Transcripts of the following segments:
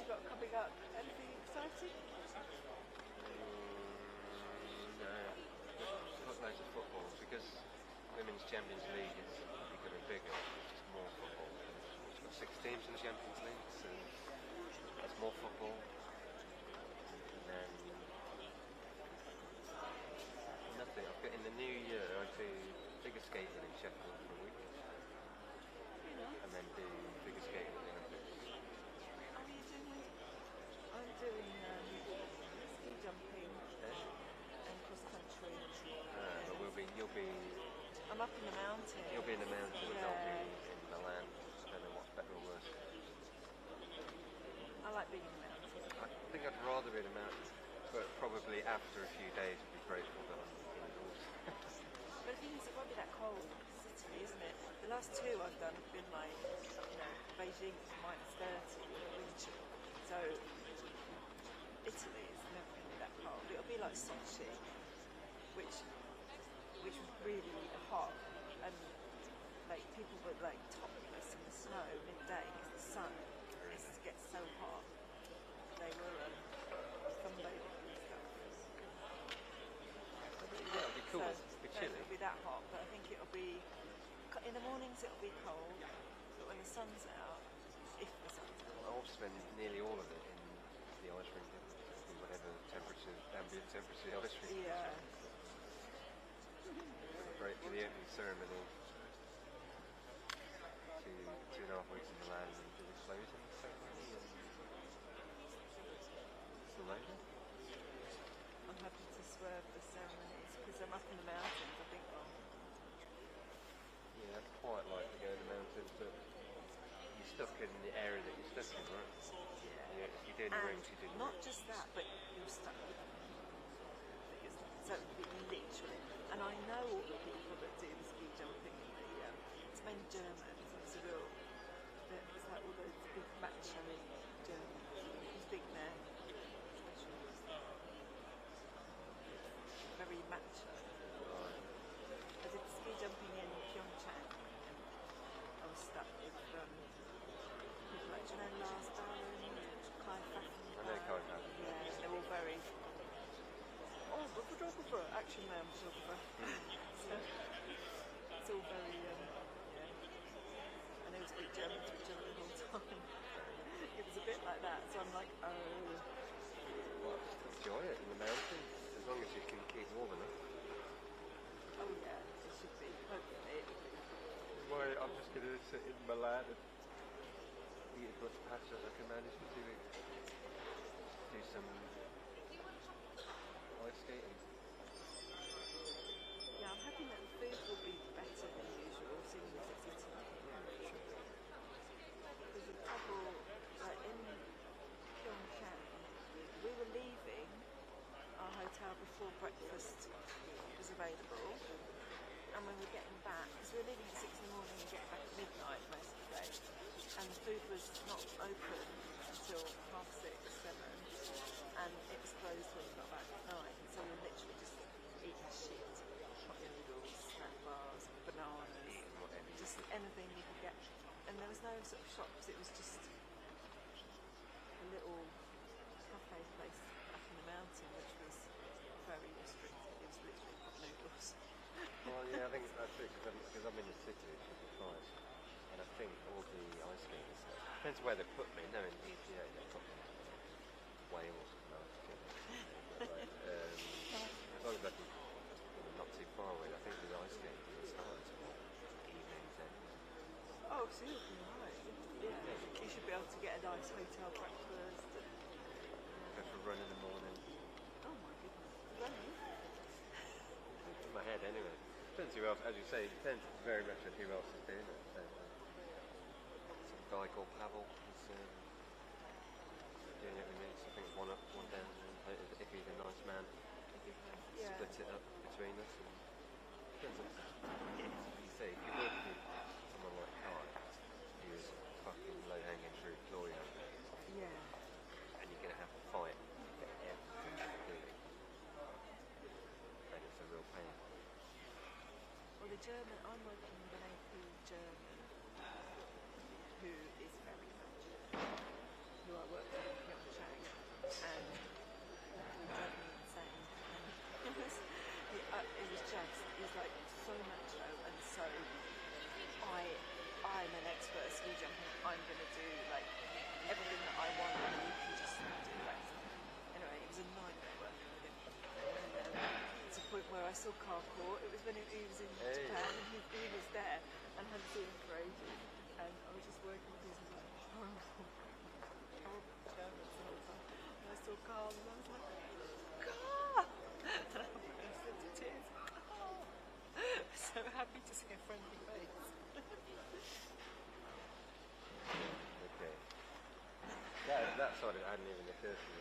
you got coming up? Anything exciting? No, not loads of football because Women's Champions League is becoming bigger. It's just more football. We've got 6 teams in the Champions League, so there's more football. And then nothing. I've got in the new year I do figure skating in Sheffield for a week, and then do figure skating at the Olympics. How are you doing? I'm doing ski jumping and cross country. But you'll be. I'm up in the mountains. You'll be in the mountains. Yeah. I'll be in Milan. I don't know what's better or worse. I like being in the mountains. I think I'd rather be in the mountains, but probably after a few days I'd be grateful that I'm indoors. But the thing is, it won't be that cold. It's Italy, isn't it? The last 2 I've done have been like, Beijing is -30 winter. So Italy is never going to be that cold. It'll be like Sochi, which was really hot, and like people were like topless in the snow midday because the sun gets so hot. They were sunbathing and stuff. Yeah, it'll be cool. It'll be chilly. It'll be that hot, but I think it'll be in the mornings. It'll be cold, but when the sun's out, if the sun's out, I'll spend nearly all of it in the ice rink, in whatever temperature, ambient temperature the ice rink. yeah. Great for the opening ceremony. 2.5 weeks in Milan and do the closing ceremony and Salona. I'm happy to swerve the ceremonies because I'm up in the mountains. I think. Yeah, I'd quite like to go in the mountains, but you're stuck in the area that you're stuck in, right? Yeah. If you're doing the rings, you do the not rings. just that, but you're stuck with them. So literally, and I know all the people that do the ski jumping. It's mainly Germans. It's a real. It's like all those big macho Germans, these big men, very macho. I did ski jumping in Pyeongchang, and I was stuck with people like, do you know Lars Darwin, Keir I know Keir Starmer. Yeah, they're all very. Oh, the photographer, action man photographer. So it's all very, and there was big Germans with each other the whole time. It was a bit like that, so I'm like, oh. Well, enjoy it in the mountains, as long as you can keep warm enough. Oh yeah, it should be, hopefully. Well, I'm just going to sit in Milan and eat as much pasta as I can manage for 2 weeks. Do some ice skating. Yeah, I'm hoping that the food will be better than usual, seeing as it's Italy. Because the trouble, like in Pyeongchang, we were leaving our hotel before breakfast was available, and when we were getting back, because we were leaving at 6 in the morning and getting back at midnight most of the day, and the food was not open until 6:30, 7, and it was closed when we got back at 9, so we were literally just eating shit, hot noodles, snack bars, bananas, just anything you could get, and there was no sort of shops, it was just a little cafe place up in the mountain, which was very restricted. It was literally hot noodles. Well, yeah, I think that's it, because I'm in the city, which is fine. And I think all the ice skating stuff, depends where they put me. No, in ETA they put me in Wales, no, but like, as long as I can, not too far away, I think the ice skating doesn't start until evenings then. Oh, so you'll be right. Yeah, you should be able to get a nice hotel breakfast. And, Go for a run in the morning. oh my goodness, running? In my head anyway. Depends who else, as you say, it depends very much on who else is doing it. So, some guy called Pavel is doing it with me, so I think one up, one down, and if he's a nice man, Yeah. split it up between us. And depends on, you say, if you work with someone like Kai, who's a fucking low-hanging fruit lawyer, Yeah. and you're going to have to fight for everything you're doing, and it's a real pain. Well, the German, I'm working with an AP German who is very much, who who I worked with in Pyeongchang, and he drove me insane. And it was just, he's like so macho, and so I'm an expert at ski jumping. I'm going to do like everything that I want, and you can just do the rest. Anyway, it was a nightmare working with him. And to the point where I saw Carcourt. It was when he was in Japan, and he was there, and I hadn't seen him for ages. And I was just working with these like horrible Germans the whole time. And I saw Carl, and I was like, Carl! And I burst into tears. Carl! So happy to see a friendly face. Okay. That sort of hadn't even occurred to me.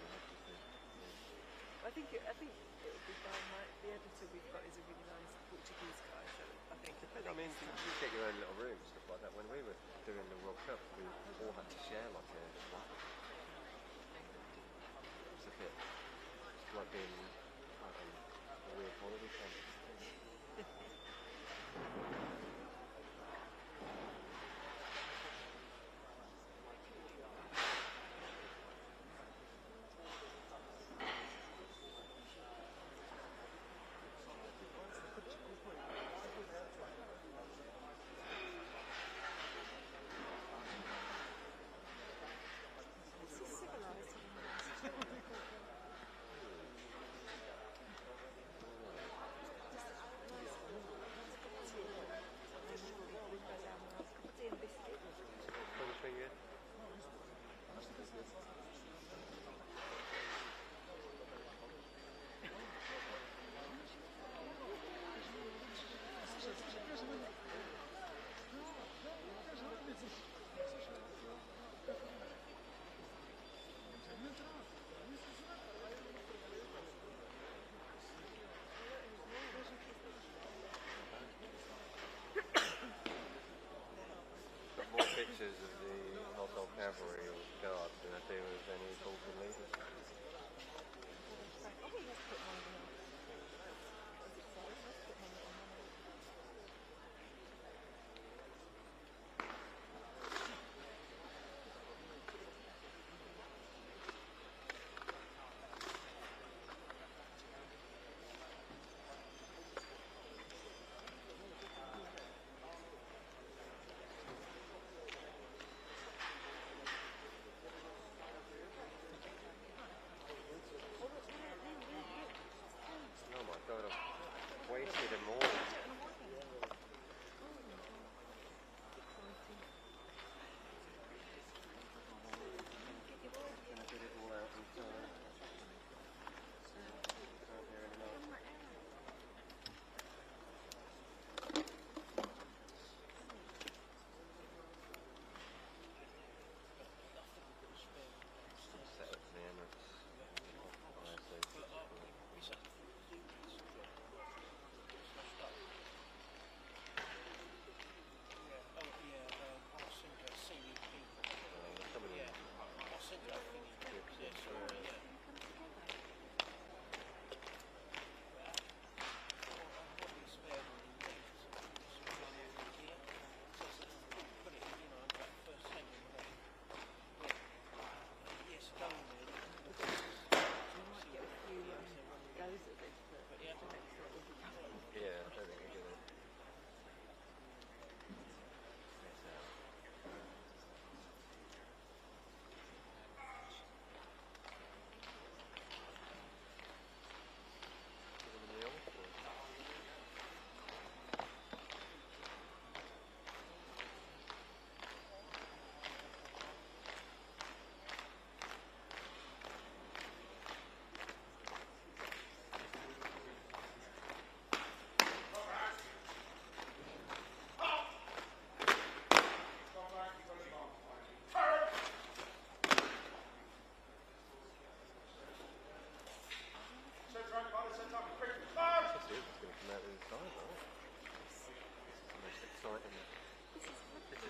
I think it would be fine. Like the editor we've got is a really nice Portuguese guy, so I think. I mean, you get your own little room and stuff like that. When we were doing the World Cup, we all had to share like a. It was a bit like being a weird holiday camp. Pictures of the household cavalry or guards than I do of any Balkan leaders.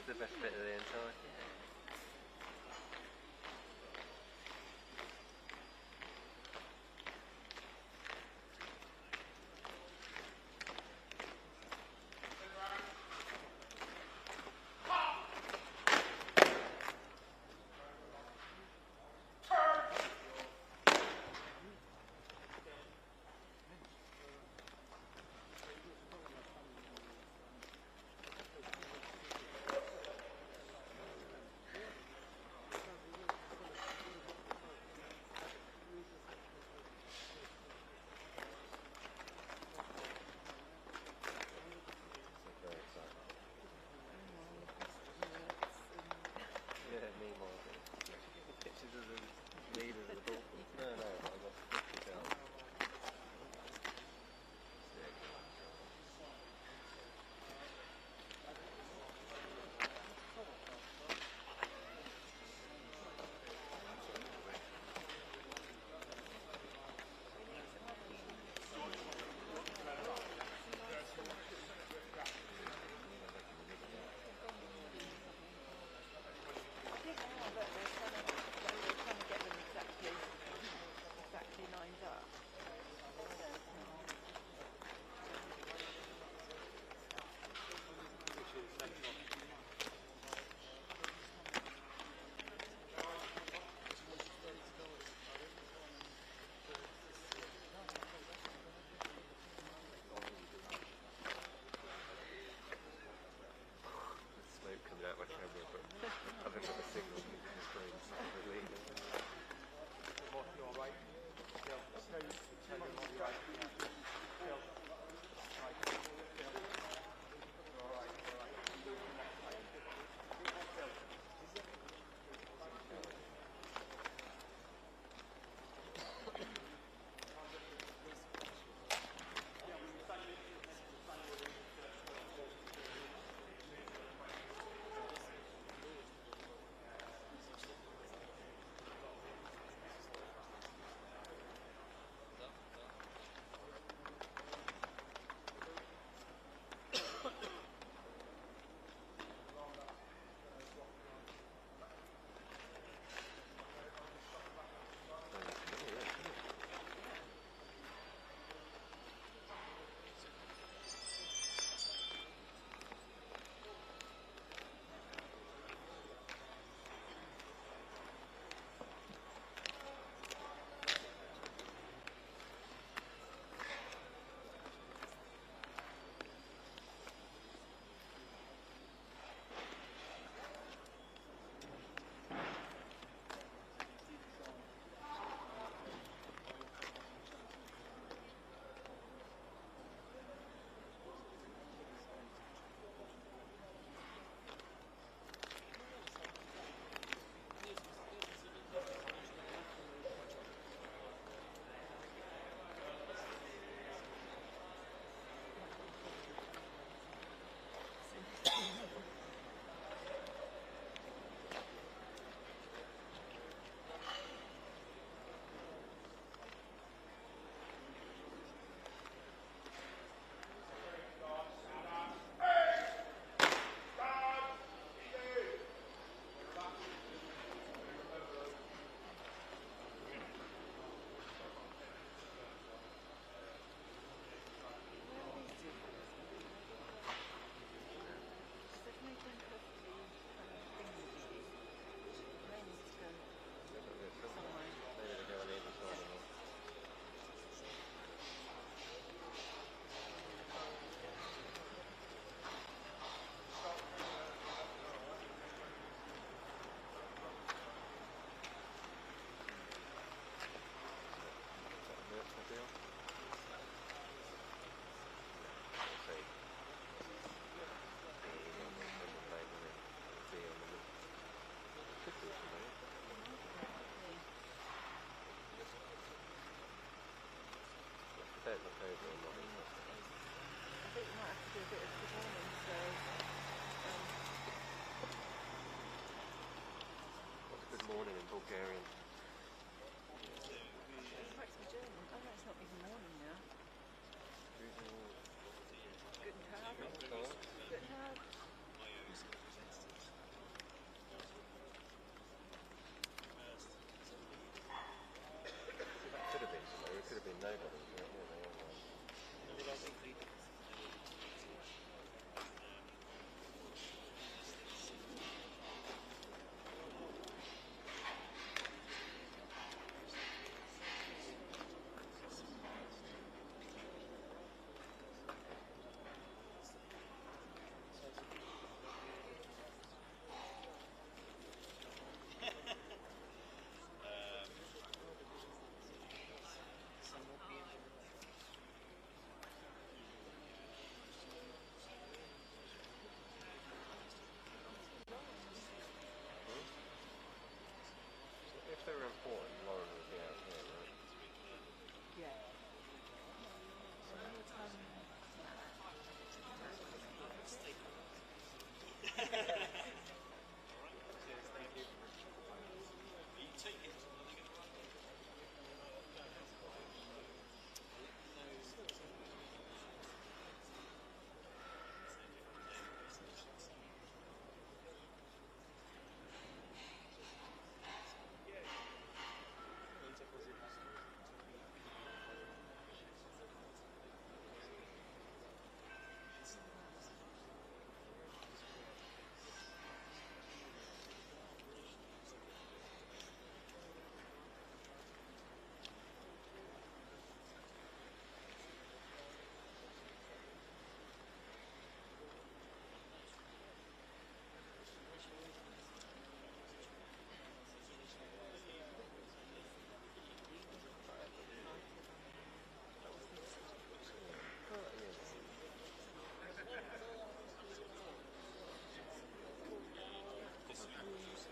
The best bit of the entire thing. think we might have to do a bit of good morning, so What's good morning in Bulgarian? it's back to German. Oh no, it's not even morning now. Guten Tag. Guten Tag. That could have been somebody, it could have been nobody. But, yeah, they all were. If they were important, Lauren would be out here, right? Yeah.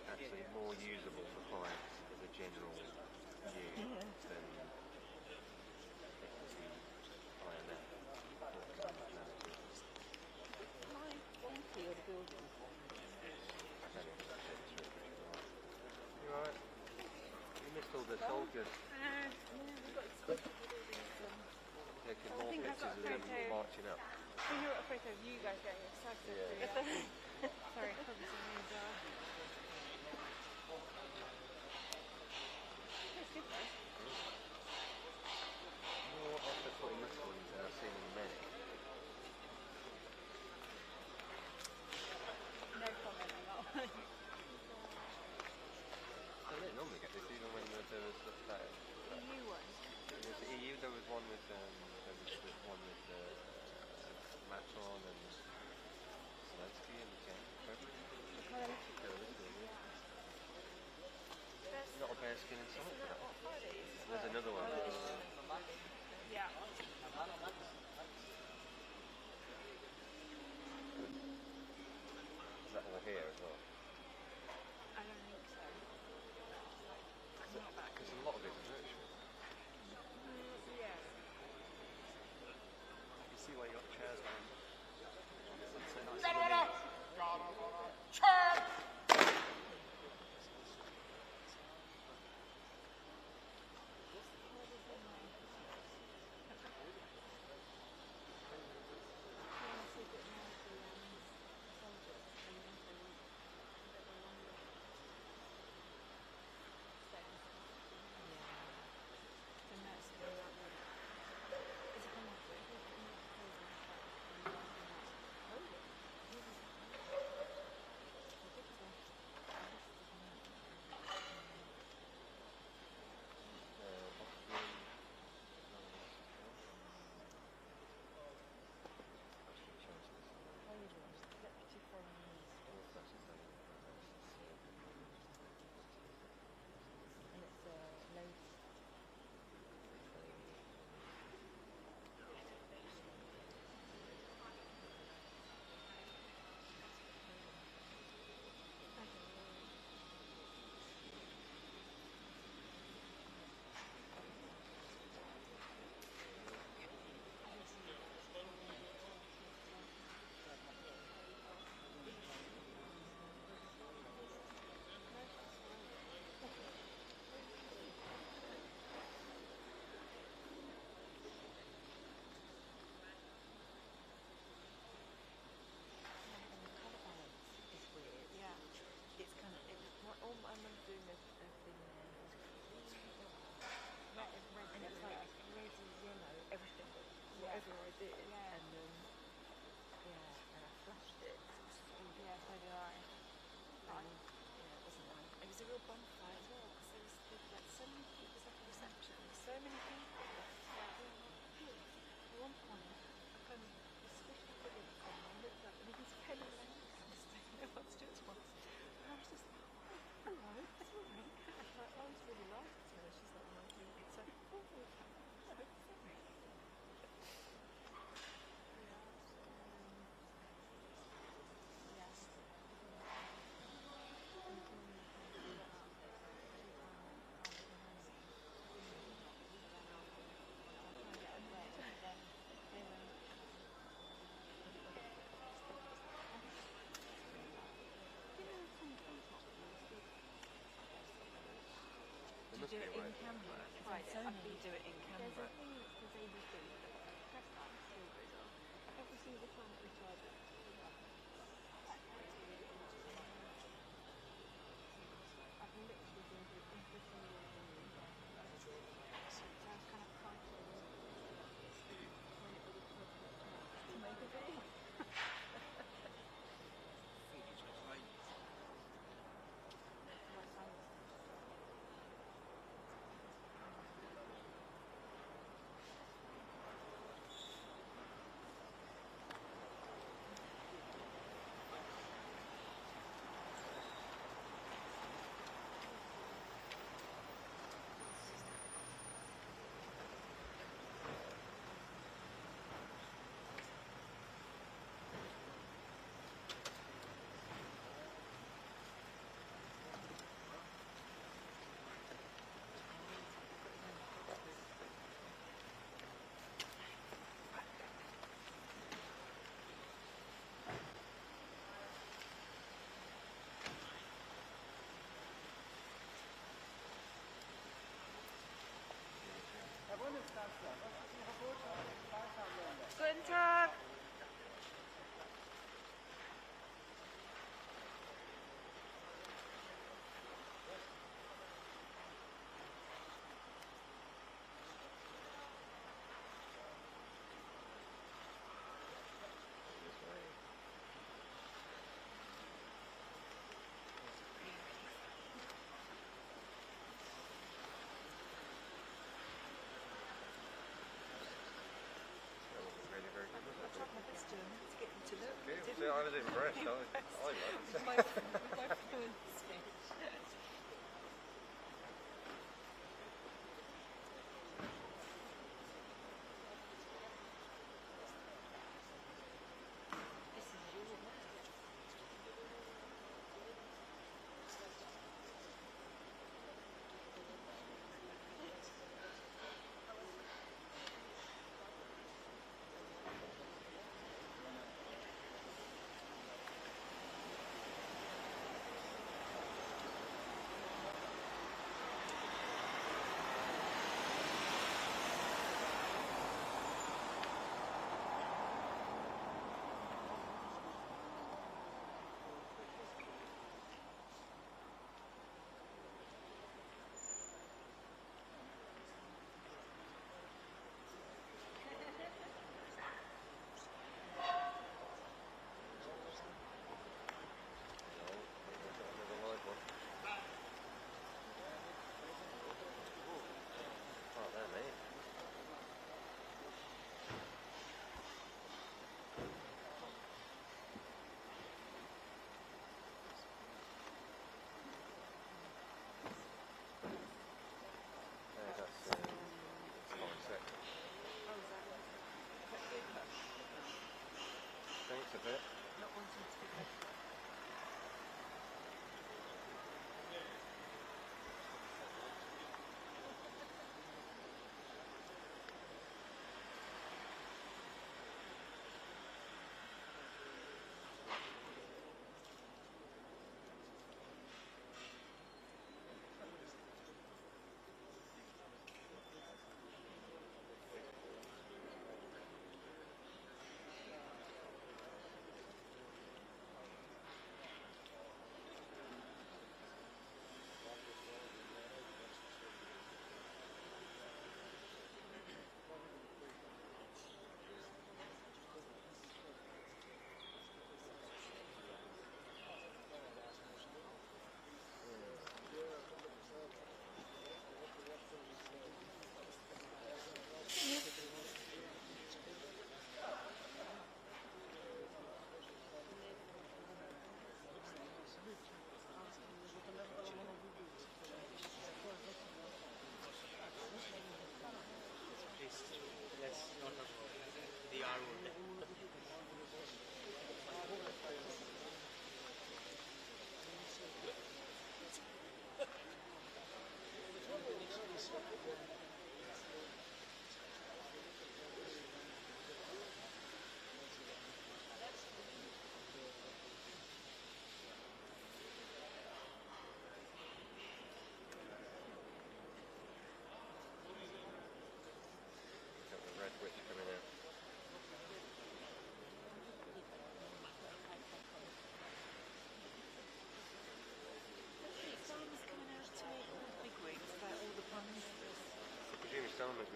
Actually more usable for clients as a general view than it would be IMF or functionality. Hi, wonky or the building. I don't know if that's it, it's really right. You alright? You missed all the soldiers. Yeah, we've got excited with all these. Taking I more think I've got pictures a of them photo. marching up. I think I've got a photo of you guys getting excited. Yeah. Sorry, probably some news are. It's good though. More effort putting this one than I've seen in many. No comment on that one. I don't normally get this even when there was that EU one. it was the EU, there was one with Macron and Zelensky and February. Not a bare skin in sight for that. What Friday is as There's well? another one. Yeah. Is that all here as well? I don't think so. I'm not back. Because a lot of it is virtual. Yeah. You see why you got the chairs down. So nice. did, Yeah. and then and I flashed it. Yeah, so did I. It wasn't nice. It was a real bonfire as well because there were like so many people. It was like a reception. There were so many people. At one point, I kind of was squished up against someone. I looked up and he was Penny Lancaster standing up on Stuart's once. And I was just like, oh, hello, sorry. Like, I was really liked her. She's like, my it's like, oh, hello, sorry. There must Do be it a way. in camera. Right, So I many do it in There's camera. a thing that says ABC, press that, still goes off. Every single time it recharges, it goes off. I've literally been through every single thing. So I was kind of fighting when it would have to make a video. Guten Tag. That wasn't really very good, was I it? tried my best to get them to look. Okay, Didn't so I was impressed. I was. with my fluency. This is your message. Another live one. Right there, mate. Yeah, that's my sector. Oh, is that quite good? Thanks a bit. Not wanting to be left.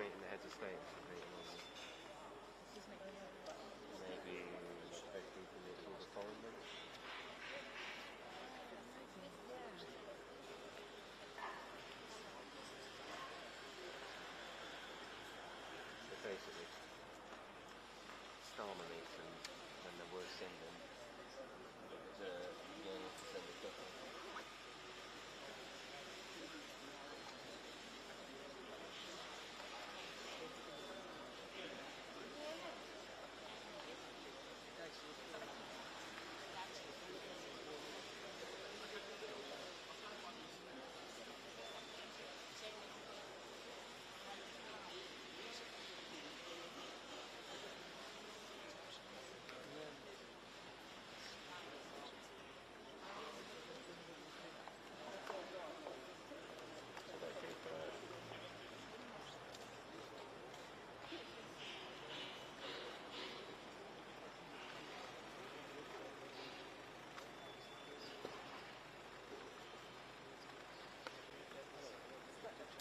meeting, the heads of state meeting on maybe hopefully to meet all the foreign ministers. So basically, Starmer meets them when the worst in them. The to send the stuff on.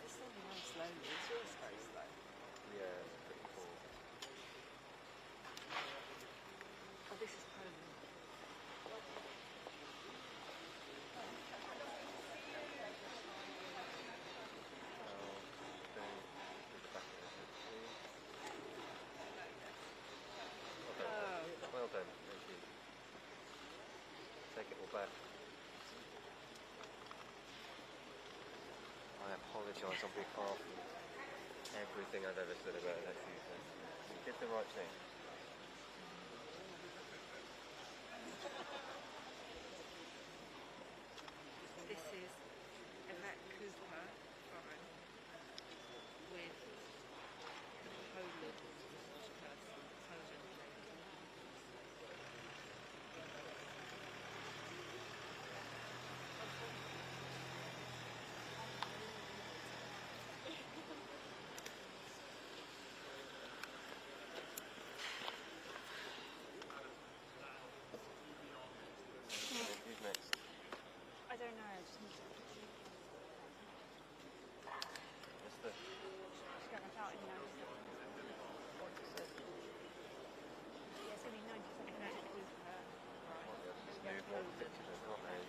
It's only one slowly. It's yours very slow. Yeah, it's pretty cool. Oh, this is Poland. Well done, thank you. Take it all back. I apologise on behalf of everything I've ever said about that season. You did the right thing. This is Yvette Cooper foreign with the Poland person. Poland lady. Who's next? I don't know. I just need to What's the... just get my out in 90 seconds. Yeah, it's only 90 seconds with her. Just move one picture, can't they?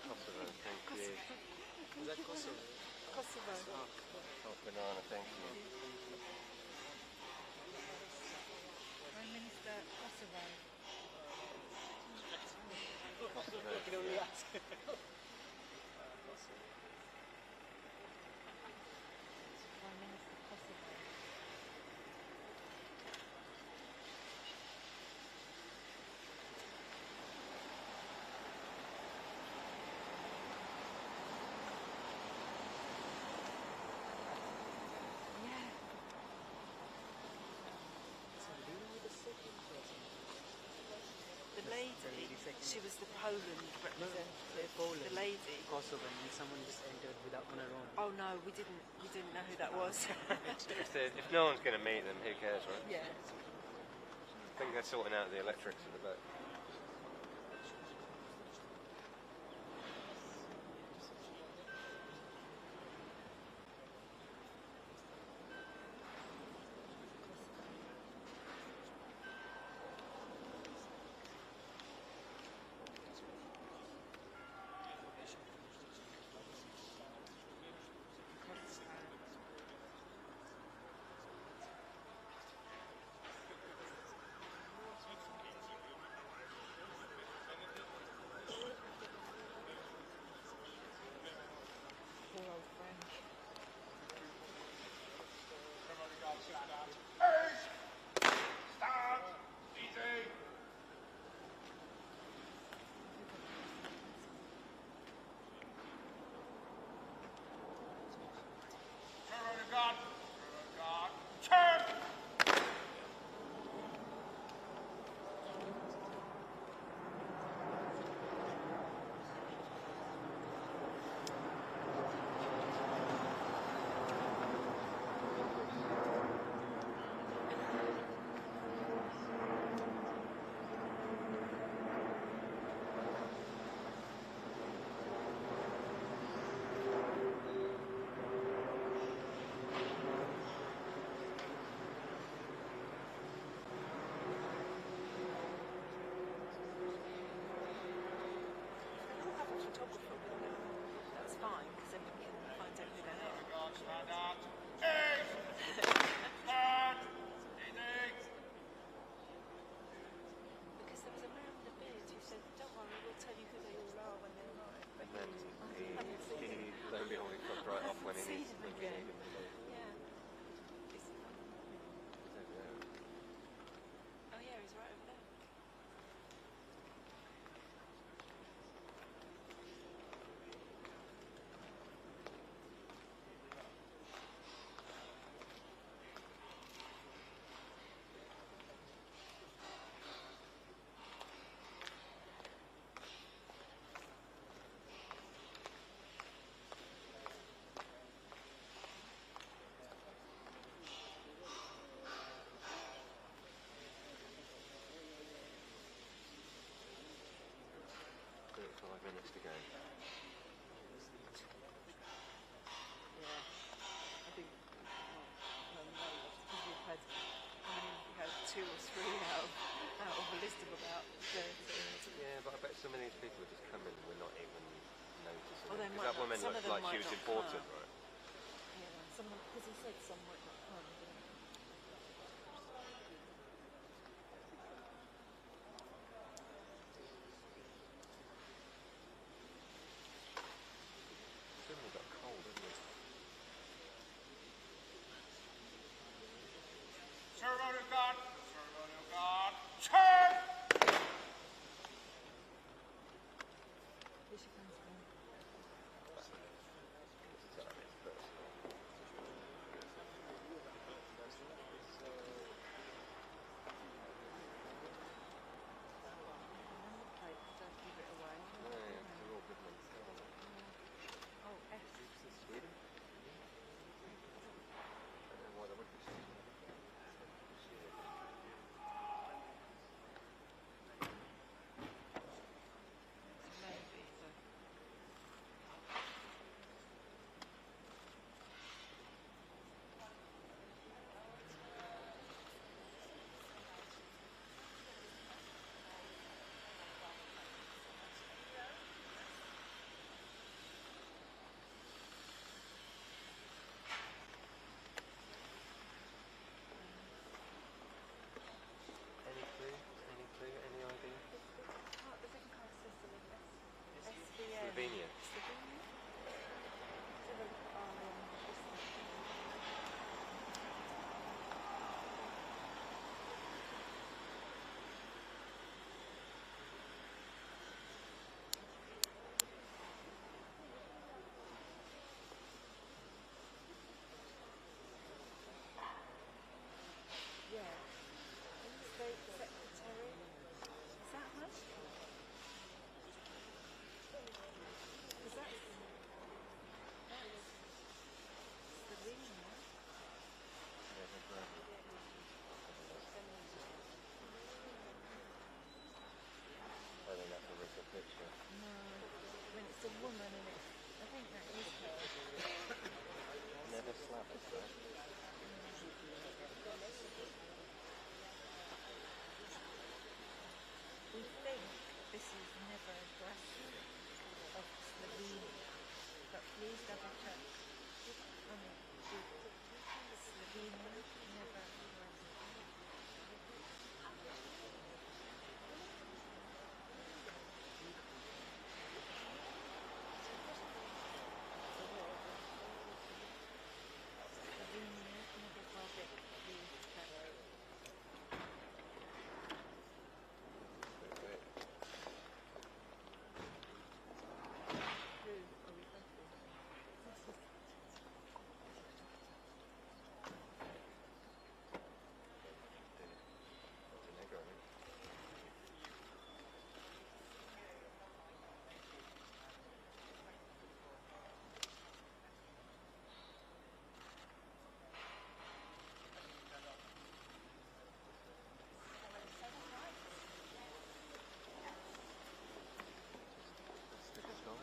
Kosovo, thank you. Is that Kosovo? Kosovo. Oh, banana, thank you. Prime Minister Kosovo. Kosovo. I can only ask. Prime Minister Kosovo. Yeah. Who with the second person? second. She was the Poland representative, Poland. the lady. Kosovo, and someone just entered without on her own. Oh no, we didn't know who that was. If no one's going to meet them, who cares, right? Yeah. I think they're sorting out the electrics at the back. Poor old Frank. Photographer, that's fine because then we can find out who they are. Because there was a man with a beard who said, "Don't worry, we'll tell you who they all are when they arrive." And then he lo and behold, he fucked right off when he Seen needs him when we again. need him the most. Yeah. Oh yeah, he's right over there. Yeah. 5 minutes to go. Yeah. I think, no, because we've had, we had 2 or 3 out of a list of about 30. Yeah, but I bet some of these people are just coming and we're not even noticing. Well, they Because might that woman not- some looked of them like she might was not important, come. right? Yeah, because he said some might not come, didn't he? Suddenly got cold, didn't it? Serve on your God! Serve on your God! Serve! Where's your friend's phone? It's personal. It's a woman and it's, I think that is her. Never slap it, right? We think this is never aggressive of Slovenia, but please double check. Slovenia never aggressive. Slovenia never Baltic, please check. Who are we voting? Montenegro, I think. Stick a sky.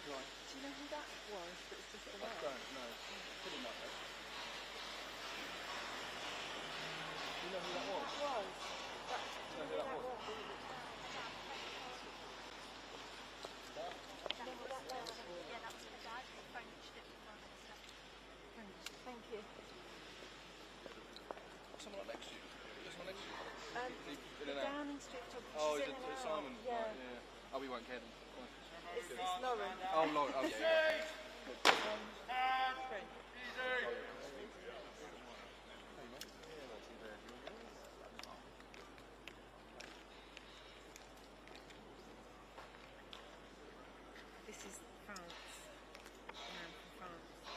Right. Do you know who that was that was just I arrived? don't know. Pretty much. You know who that was? Was. That, You know who that was? Thank you. Someone next to you. Someone next to you. In and out. Downing Street talk. Oh, She's is in it and out. Simon? Yeah. Right, yeah. Oh, we won't care then. Fine. It's Lauren. Oh, Lauren. Oh, yeah. Great. This is France. Man from France.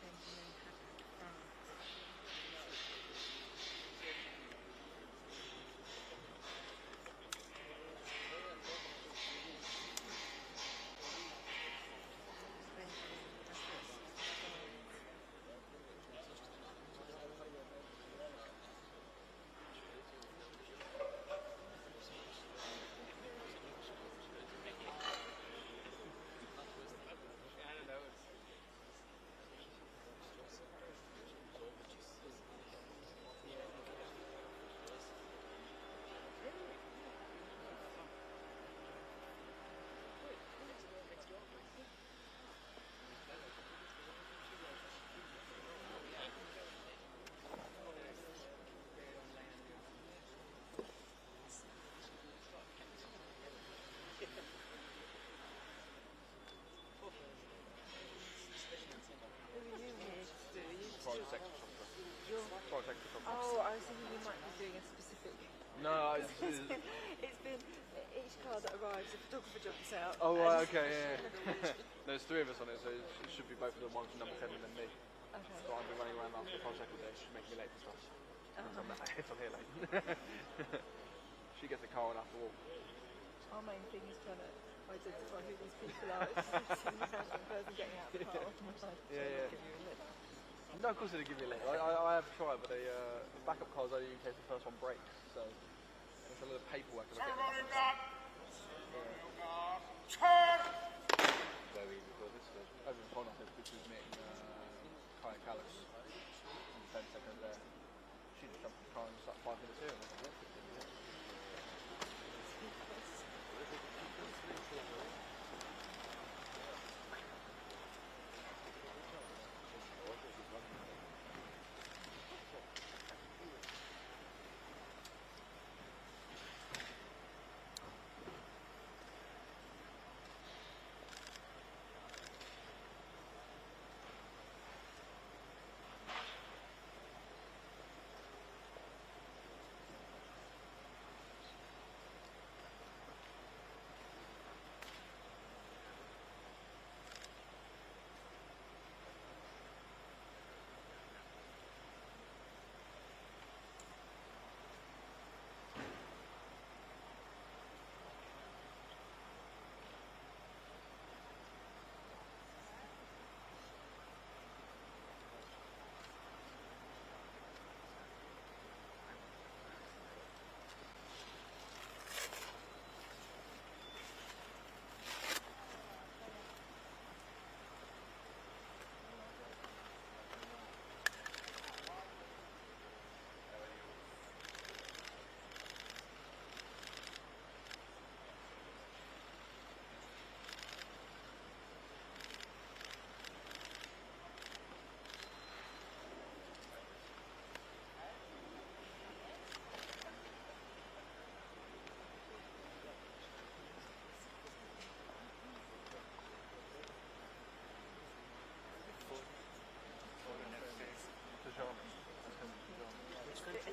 Benjamin Haber, France. Benjamin Haber, France. Benjamin Haber, France. Who are you here to do? Private sector photographer. You're, Private sector photographer. oh, I was thinking you might be doing a specific. No, It's been each car that arrives, a photographer jumps out. Oh, right, and- okay, yeah. There's three of us on it, so it should be both of them, one from number 10 and then me. Okay. So I've been running around after the project all day, she's making me late for stuff. If I'm here late. She gets the car and I have to walk. Our main thing is trying to identify who these people are. It's just seeing the person getting out of the car. Yeah. Give you a lift. No, of course they didn't give me a lift. I have tried, but the backup cars only in case the first one breaks, so there's a lot of paperwork. Ceremonial guard. Ceremonial guard. Turn. Very easy for this. Over in Phone Office, which was meeting Keir Callis and the 10 seconds there. She just jumped in the car and was like 5 minutes here. And I was like, "What?"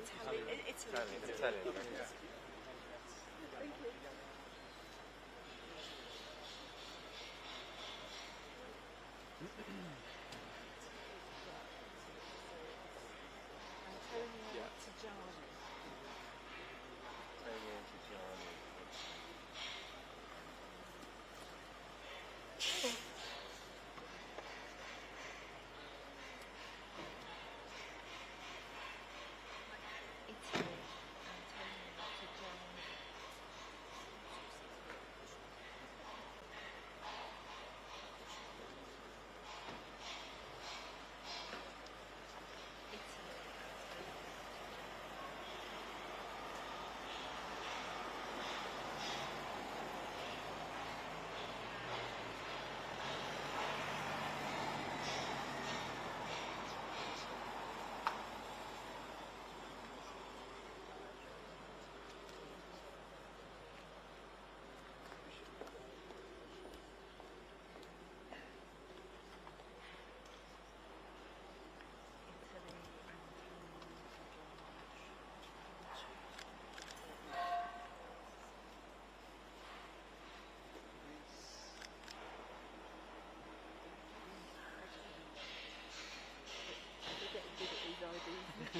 Italian. Thank you. Antonio Tajani. Italy. Antonio Tajani.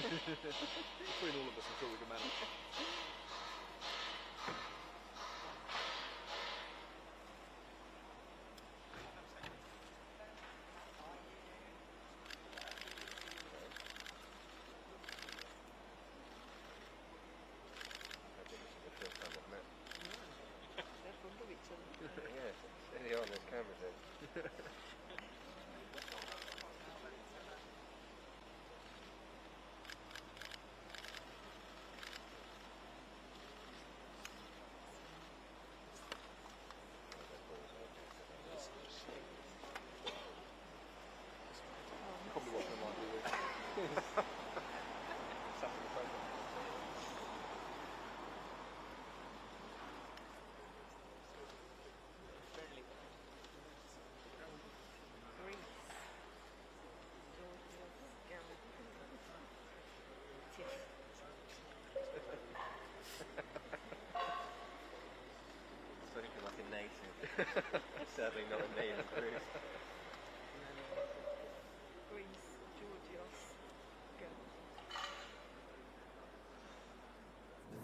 Between all of us, I'm sure we can manage. They're fond of each other. Yes, steady on, there's cameras in. Probably watching them like we were. Sat in the front. Greece. Speaking like a native. Sadly not a native Greece. Greece. Georgios.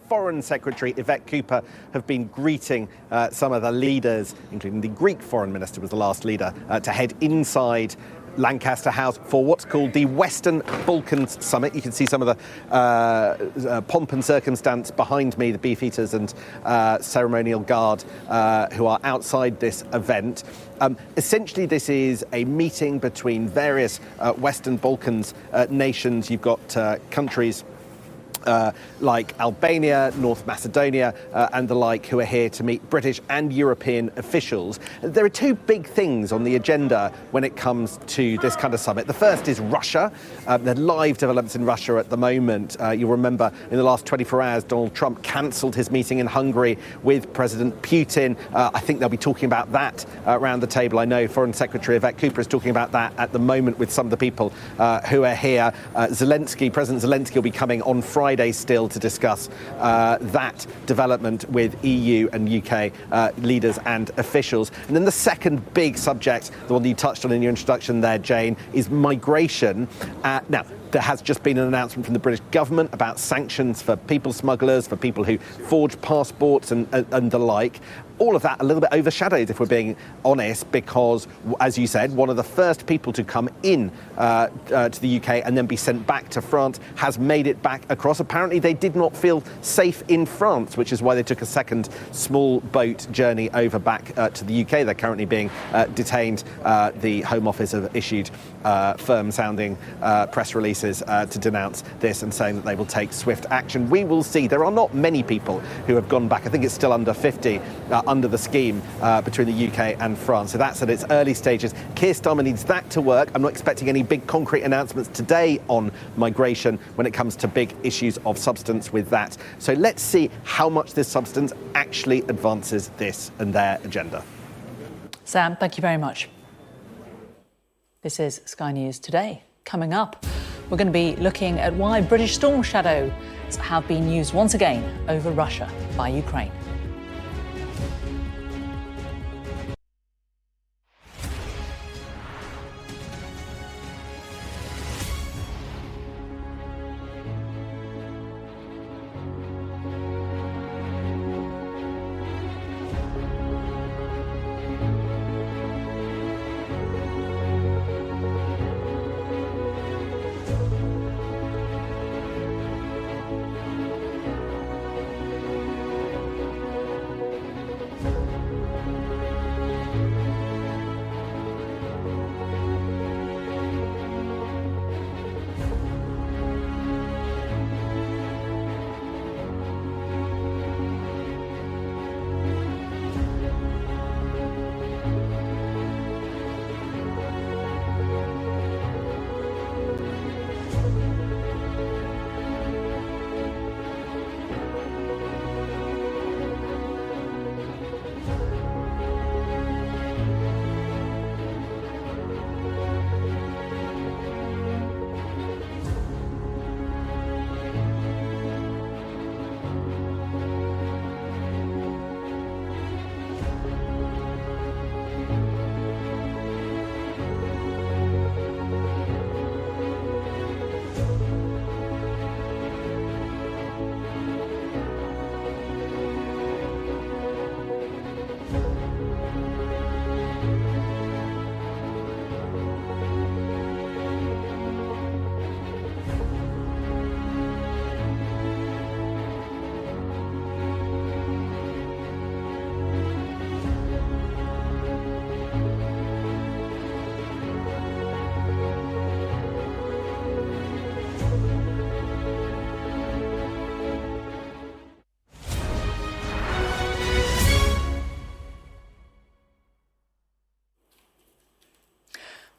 Foreign Secretary Yvette Cooper have been greeting some of the leaders, including the Greek Foreign Minister was the last leader, to head inside Lancaster House for what's called the Western Balkans Summit. You can see some of the pomp and circumstance behind me, the beefeaters and ceremonial guard who are outside this event. Essentially, this is a meeting between various Western Balkans nations. You've got countries like Albania, North Macedonia and the like, who are here to meet British and European officials. There are two big things on the agenda when it comes to this kind of summit. The first is Russia. There are live developments in Russia at the moment. You'll remember in the last 24 hours, Donald Trump cancelled his meeting in Hungary with President Putin. I think they'll be talking about that around the table. I know Foreign Secretary Yvette Cooper is talking about that at the moment with some of the people who are here. President Zelensky will be coming on Friday still to discuss that development with EU and UK leaders and officials. And then the second big subject, the one that you touched on in your introduction there, Jane, is migration. Now, there has just been an announcement from the British government about sanctions for people smugglers, for people who forge passports and the like. All of that a little bit overshadowed, if we're being honest, because, as you said, one of the first people to come in to the UK and then be sent back to France has made it back across. Apparently, they did not feel safe in France, which is why they took a second small boat journey over back to the UK. They're currently being detained. The Home Office have issued firm-sounding press releases to denounce this and saying that they will take swift action. We will see. There are not many people who have gone back. I think it's still under 50 under the scheme between the UK and France. So that's at its early stages. Keir Starmer needs that to work. I'm not expecting any big concrete announcements today on migration when it comes to big issues of substance with that. So let's see how much this substance actually advances this and their agenda. Sam, thank you very much. This is Sky News Today. Coming up, We're going to be looking at why British storm shadows have been used once again over Russia by Ukraine.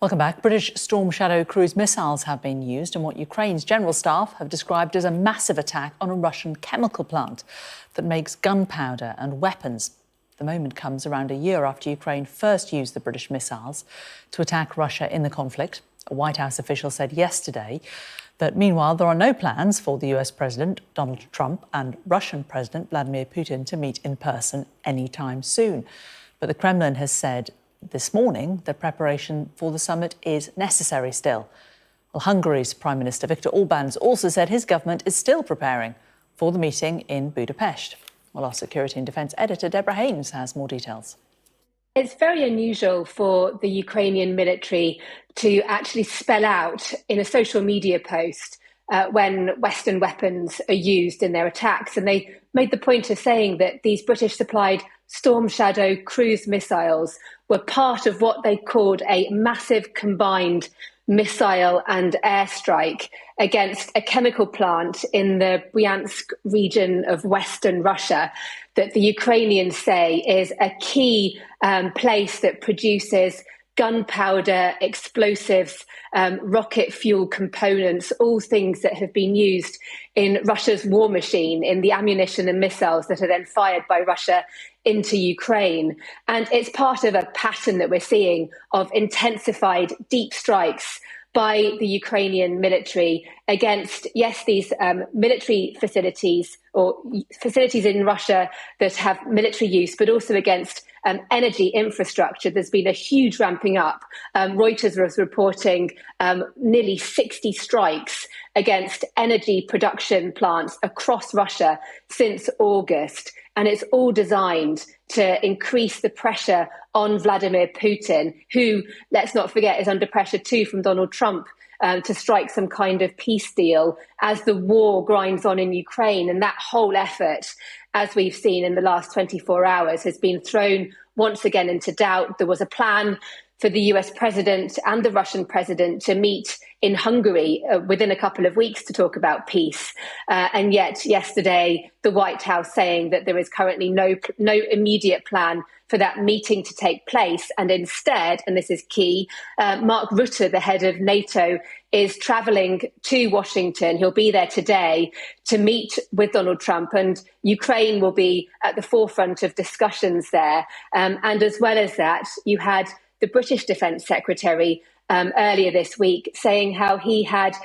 Welcome back. British Storm Shadow cruise missiles have been used in what Ukraine's general staff have described as a massive attack on a Russian chemical plant that makes gunpowder and weapons. The moment comes around a year after Ukraine first used the British missiles to attack Russia in the conflict. A White House official said yesterday that, meanwhile, there are no plans for the US President Donald Trump and Russian President Vladimir Putin to meet in person anytime soon. But the Kremlin has said this morning that preparation for the summit is necessary still. Well, Hungary's Prime Minister Viktor Orbán also said his government is still preparing for the meeting in Budapest. Well, our security and defence editor Deborah Haynes has more details. It's very unusual for the Ukrainian military to actually spell out in a social media post when Western weapons are used in their attacks. And they made the point of saying that these British-supplied Storm Shadow cruise missiles were part of what they called a massive combined missile and airstrike against a chemical plant in the Bryansk region of Western Russia that the Ukrainians say is a key place that produces gunpowder, explosives, rocket fuel components, all things that have been used in Russia's war machine, in the ammunition and missiles that are then fired by Russia into Ukraine. And it's part of a pattern that we're seeing of intensified deep strikes by the Ukrainian military against, yes, these military facilities or facilities in Russia that have military use, but also against energy infrastructure. There's been a huge ramping up. Reuters was reporting nearly 60 strikes against energy production plants across Russia since August. And it's all designed to increase the pressure on Vladimir Putin, who, let's not forget, is under pressure too from Donald Trump to strike some kind of peace deal as the war grinds on in Ukraine. And that whole effort, as we've seen in the last 24 hours, has been thrown once again into doubt. There was a plan for the US president and the Russian president to meet in Hungary within a couple of weeks to talk about peace. And yet yesterday, the White House saying that there is currently no immediate plan for that meeting to take place. And instead, and this is key, Mark Rutte, the head of NATO, is travelling to Washington. He'll be there today to meet with Donald Trump, and Ukraine will be at the forefront of discussions there. And as well as that, you had the British Defence Secretary earlier this week, saying how he had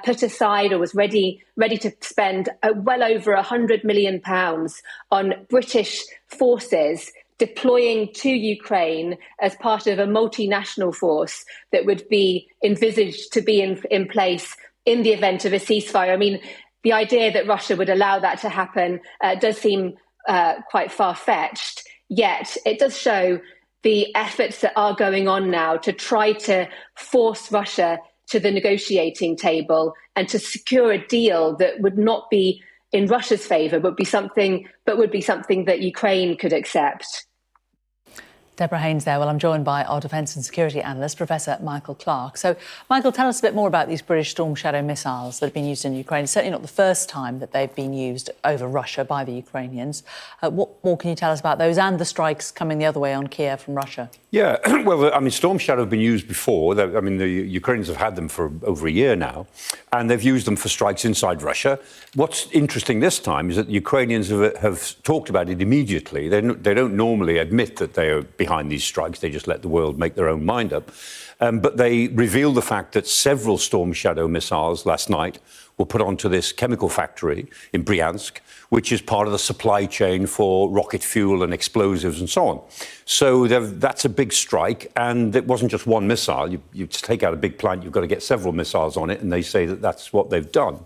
put aside or was ready to spend well over £100 million on British forces deploying to Ukraine as part of a multinational force that would be envisaged to be in place in the event of a ceasefire. I mean, the idea that Russia would allow that to happen does seem quite far-fetched, yet it does show the efforts that are going on now to try to force Russia to the negotiating table and to secure a deal that would not be in Russia's favour, but would be something that Ukraine could accept. Deborah Haynes there. Well, I'm joined by our defence and security analyst, Professor Michael Clark. So, Michael, tell us a bit more about these British Storm Shadow missiles that have been used in Ukraine. It's certainly not the first time that they've been used over Russia by the Ukrainians. What more can you tell us about those and the strikes coming the other way on Kiev from Russia? Yeah, well, I mean, Storm Shadow have been used before. I mean, the Ukrainians have had them for over a year now, and they've used them for strikes inside Russia. What's interesting this time is that the Ukrainians have talked about it immediately. They don't normally admit that they are behind these strikes. They just let the world make their own mind up. But they revealed the fact that several Storm Shadow missiles last night were put onto this chemical factory in Bryansk, which is part of the supply chain for rocket fuel and explosives and so on. So that's a big strike, and it wasn't just one missile. You take out a big plant, you've got to get several missiles on it, and they say that that's what they've done.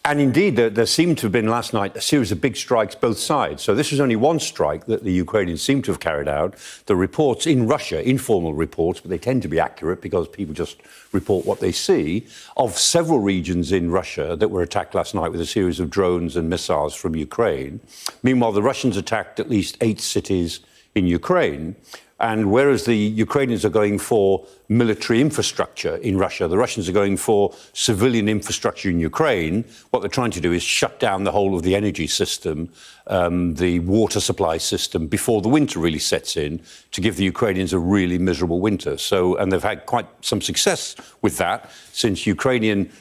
And indeed, there seemed to have been last night a series of big strikes both sides. So this was only one strike that the Ukrainians seem to have carried out. The reports in Russia, informal reports, but they tend to be accurate because people just report what they see, of several regions in Russia that were attacked last night with a series of drones and missiles from Ukraine. Meanwhile, the Russians attacked at least 8 cities in Ukraine. And whereas the Ukrainians are going for military infrastructure in Russia, the Russians are going for civilian infrastructure in Ukraine. What they're trying to do is shut down the whole of the energy system, the water supply system, before the winter really sets in, to give the Ukrainians a really miserable winter. And they've had quite some success with that, since Ukrainian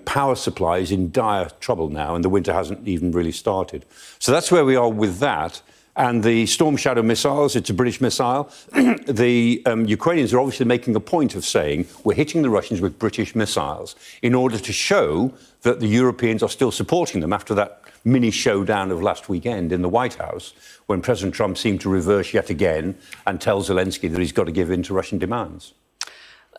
power supply is in dire trouble now, and the winter hasn't even really started. So that's where we are with that. And the Storm Shadow missiles, it's a British missile. The Ukrainians are obviously making a point of saying we're hitting the Russians with British missiles in order to show that the Europeans are still supporting them after that mini showdown of last weekend in the White House, when President Trump seemed to reverse yet again and tell Zelensky that he's got to give in to Russian demands.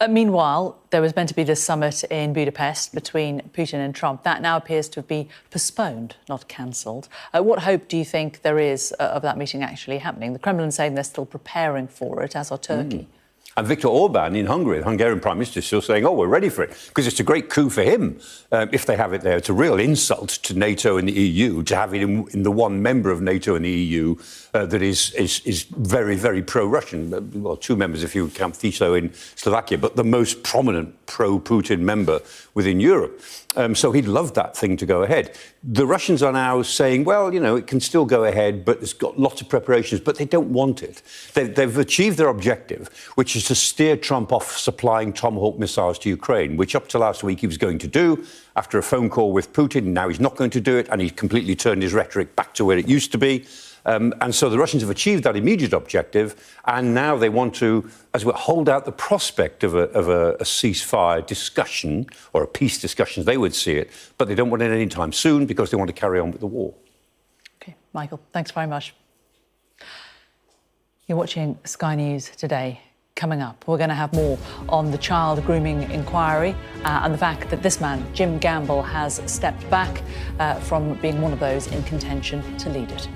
Meanwhile, there was meant to be this summit in Budapest between Putin and Trump. That now appears to have been postponed, not cancelled. What hope do you think there is of that meeting actually happening? The Kremlin saying they're still preparing for it, as are Turkey. And Viktor Orban in Hungary, the Hungarian Prime Minister, is still saying, we're ready for it, because it's a great coup for him if they have it there. It's a real insult to NATO and the EU to have it in the one member of NATO and the EU that is very, very pro-Russian. Well, 2 members if you count Fico in Slovakia, but the most prominent pro-Putin member within Europe. So he'd love that thing to go ahead. The Russians are now saying, it can still go ahead, but it's got lots of preparations, but they don't want it. They've achieved their objective, which is to steer Trump off supplying Tomahawk missiles to Ukraine, which up to last week he was going to do after a phone call with Putin. Now he's not going to do it, and he's completely turned his rhetoric back to where it used to be. And so the Russians have achieved that immediate objective, and now they want to, as well, hold out the prospect of a ceasefire discussion, or a peace discussion as they would see it, but they don't want it any time soon because they want to carry on with the war. OK, Michael, thanks very much. You're watching Sky News Today. Coming up, we're going to have more on the child grooming inquiry and the fact that this man, Jim Gamble, has stepped back from being one of those in contention to lead it.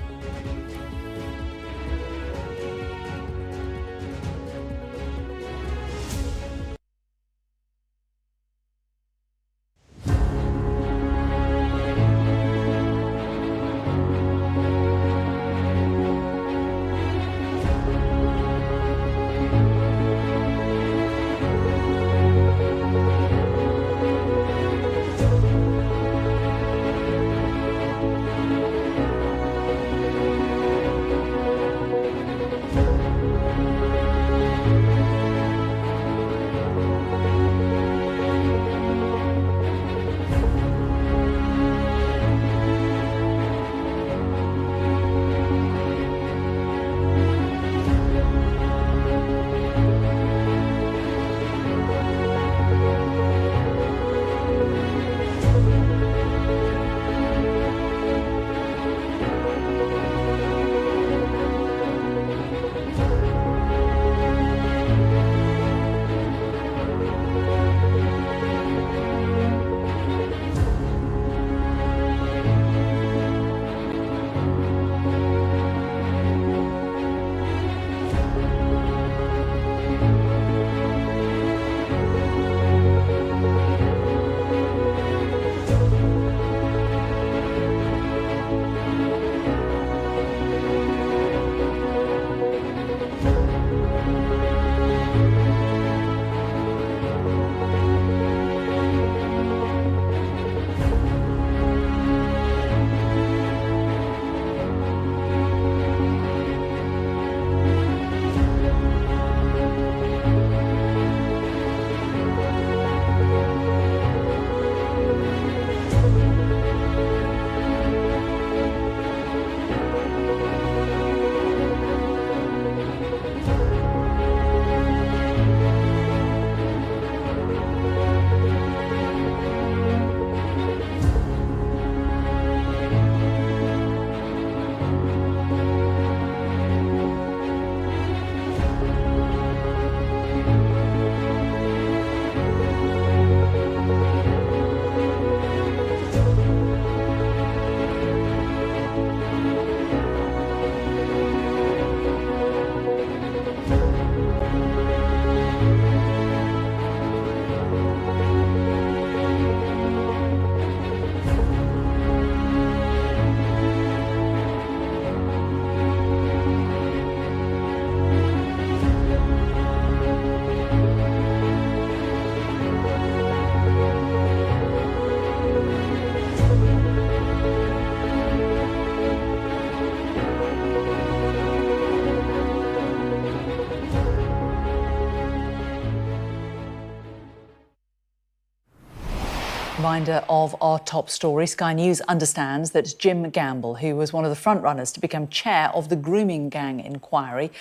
reminder of our top story. Sky News understands that Jim Gamble, who was one of the frontrunners to become chair of the grooming gang inquiry,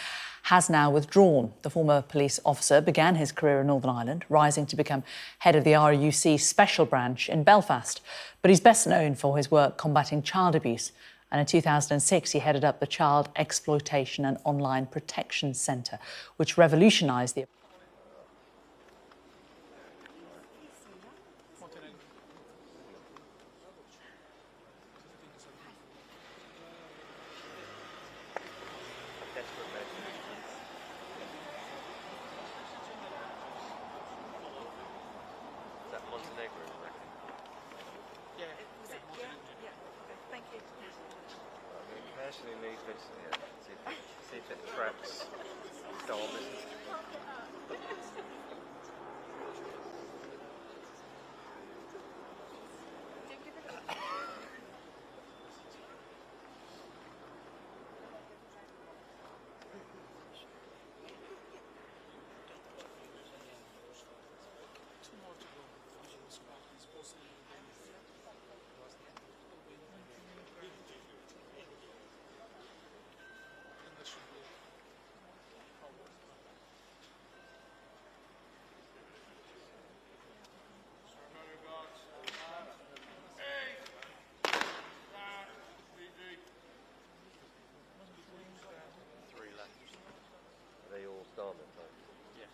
has now withdrawn. The former police officer began his career in Northern Ireland, rising to become head of the RUC special branch in Belfast. But he's best known for his work combating child abuse. And in 2006, he headed up the Child Exploitation and Online Protection Centre, which revolutionised the... Desperate measures. Is that Montenegro, I reckon? Yeah. Was it? Yeah. Yeah. Okay, thank you. I mean, casually leave this, yeah, see if it traps Starmer. Three left. Are they all Starmer types? Yes.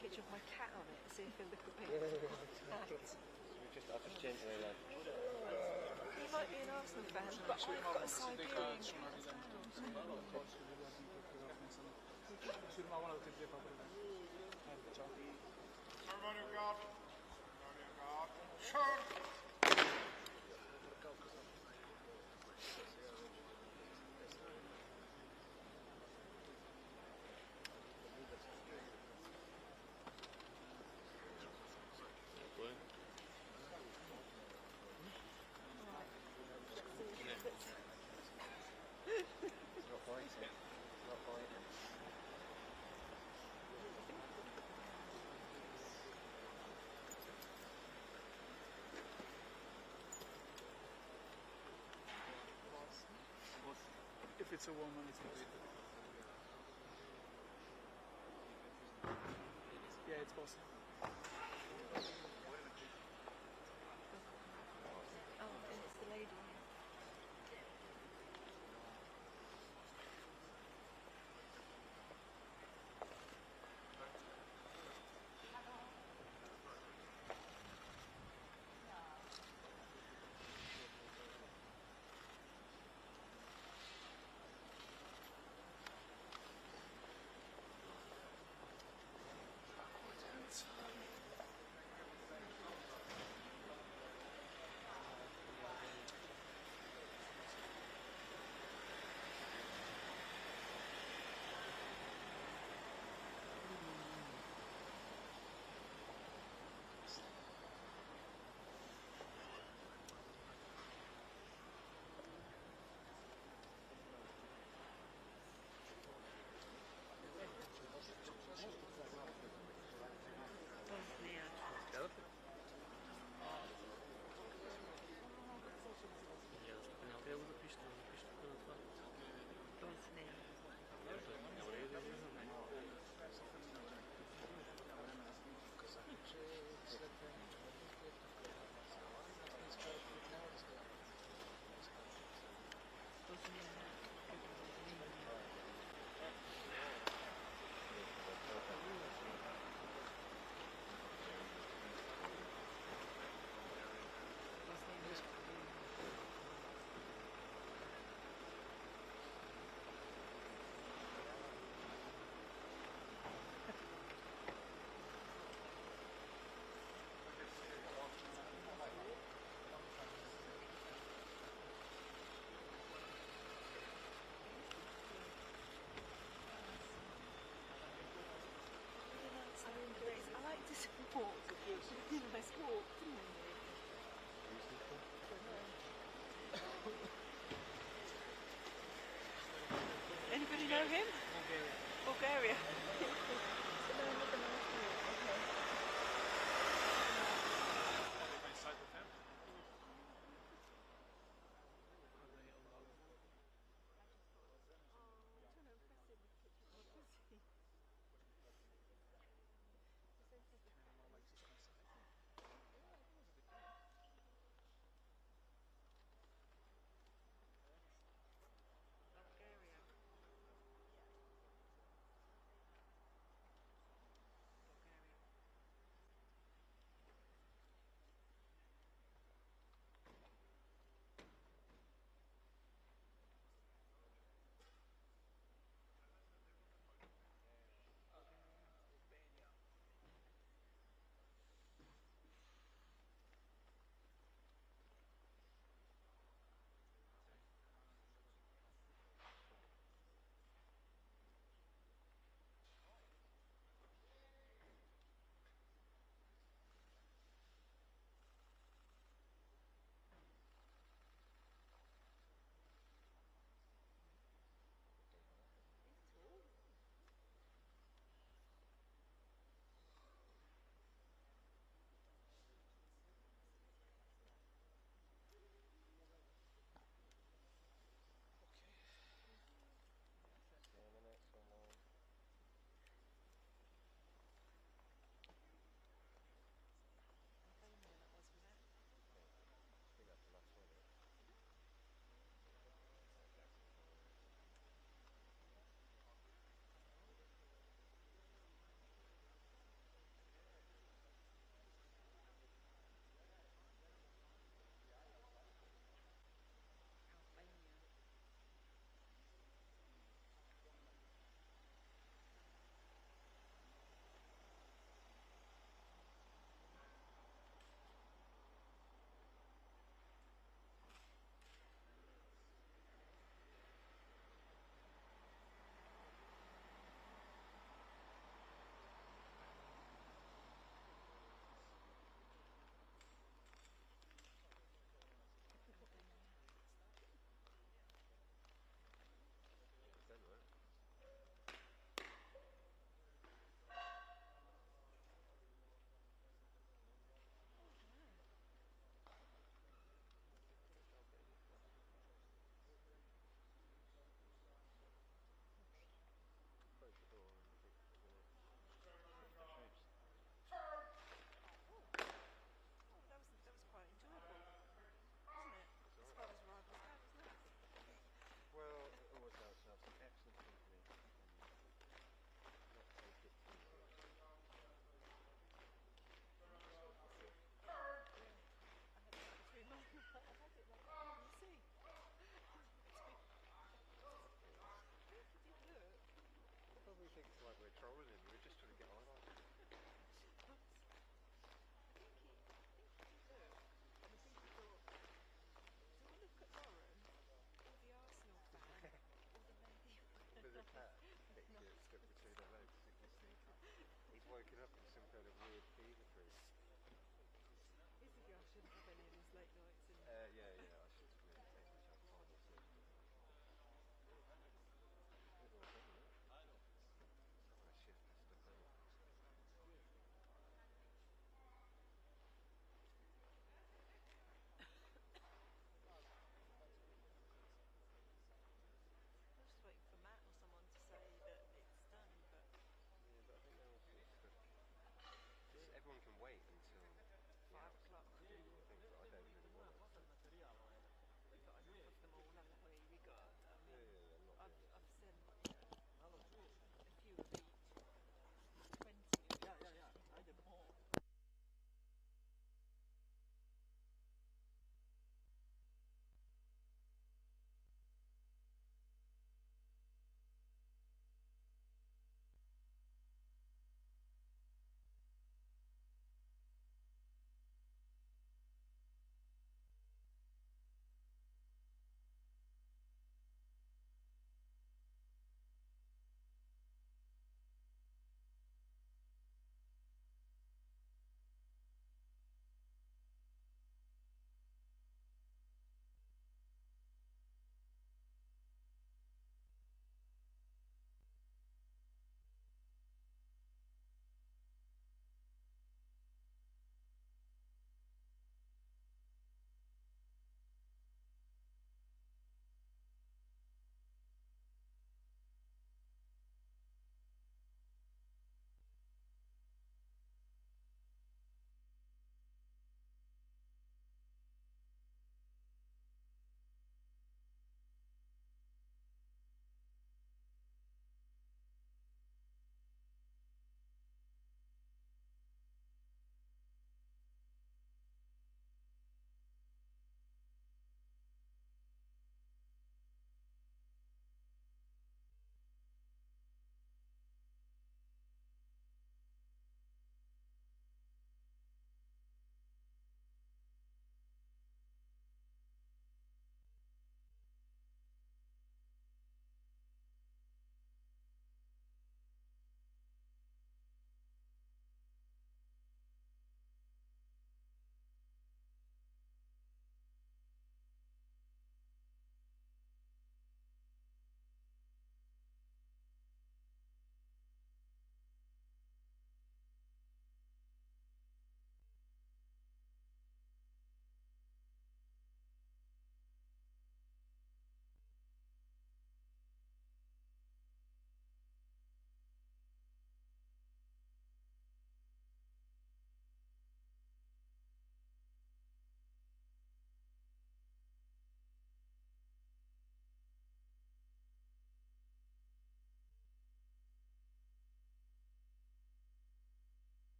Picture of my cat on it, see if he'll look at me. I'll just gently like... He might be an Arsenal fan, but I've got a Siberian cat. Everybody on guard. Everybody on guard. Sure. If it's a woman, it's possible. Yeah, it's possible.